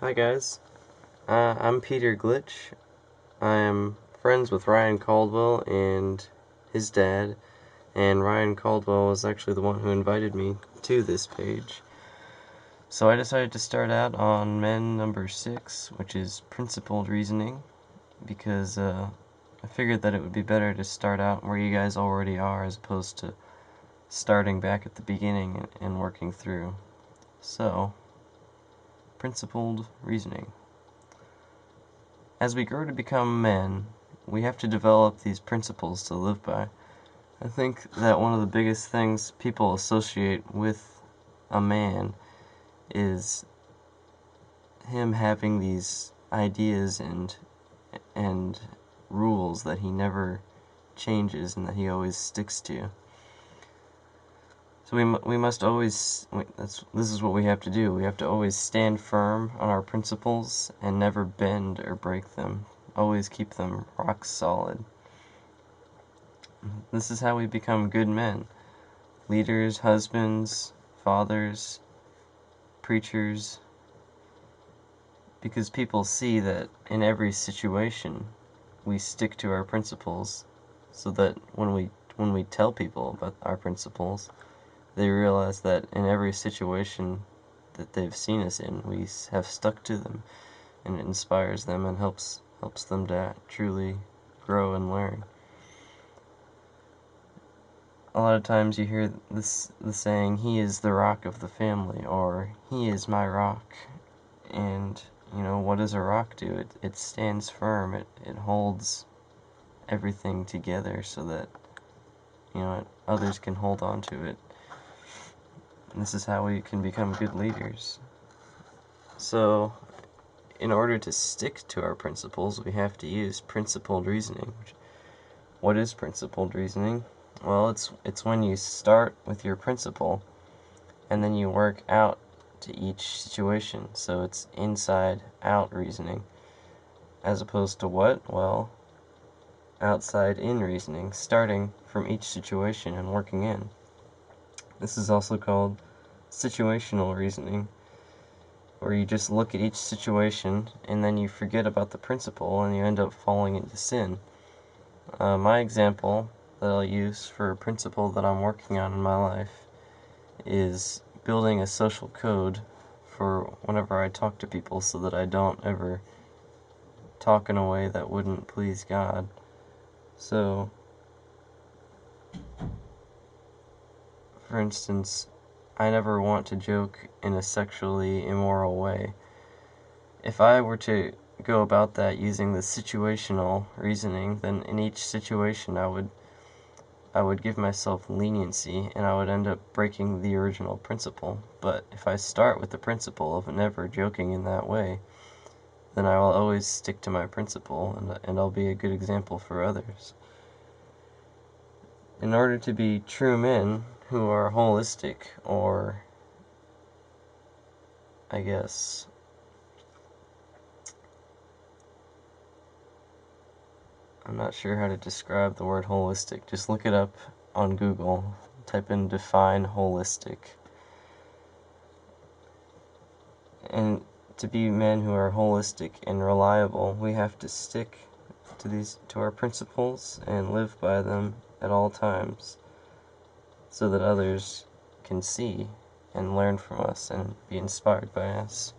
Hi guys, I'm Peter Glitch. I am friends with Ryan Caldwell and his dad, and Ryan Caldwell was actually the one who invited me to this page. So I decided to start out on Men number 6, which is principled reasoning, because I figured that it would be better to start out where you guys already are as opposed to starting back at the beginning and working through. So, principled reasoning. As we grow to become men, we have to develop these principles to live by. I think that one of the biggest things people associate with a man is him having these ideas and rules that he never changes and that he always sticks to. So we must always, this is what we have to do. We have to always stand firm on our principles and never bend or break them. Always keep them rock solid. This is how we become good men. Leaders, husbands, fathers, preachers. Because people see that in every situation we stick to our principles, so that when we tell people about our principles, they realize that in every situation that they've seen us in, we have stuck to them, and it inspires them and helps them to truly grow and learn. A lot of times you hear the saying, "He is the rock of the family," or "He is my rock." And what does a rock do? It stands firm. It holds everything together so that others can hold on to it. And this is how we can become good leaders. So, in order to stick to our principles, we have to use principled reasoning. What is principled reasoning? Well, it's when you start with your principle and then you work out to each situation. So it's inside-out reasoning. As opposed to what? Well, outside-in reasoning, starting from each situation and working in. This is also called situational reasoning, where you just look at each situation and then you forget about the principle and you end up falling into sin. My example that I'll use for a principle that I'm working on in my life is building a social code for whenever I talk to people so that I don't ever talk in a way that wouldn't please God. So, for instance, I never want to joke in a sexually immoral way. If I were to go about that using the situational reasoning, then in each situation I would give myself leniency and I would end up breaking the original principle. But if I start with the principle of never joking in that way, then I will always stick to my principle and I'll be a good example for others. In order to be true men who are holistic, or I guess I'm not sure how to describe the word holistic. Just look it up on Google. Type in define holistic. And to be men who are holistic and reliable, we have to stick to our principles and live by them at all times, so that others can see and learn from us and be inspired by us.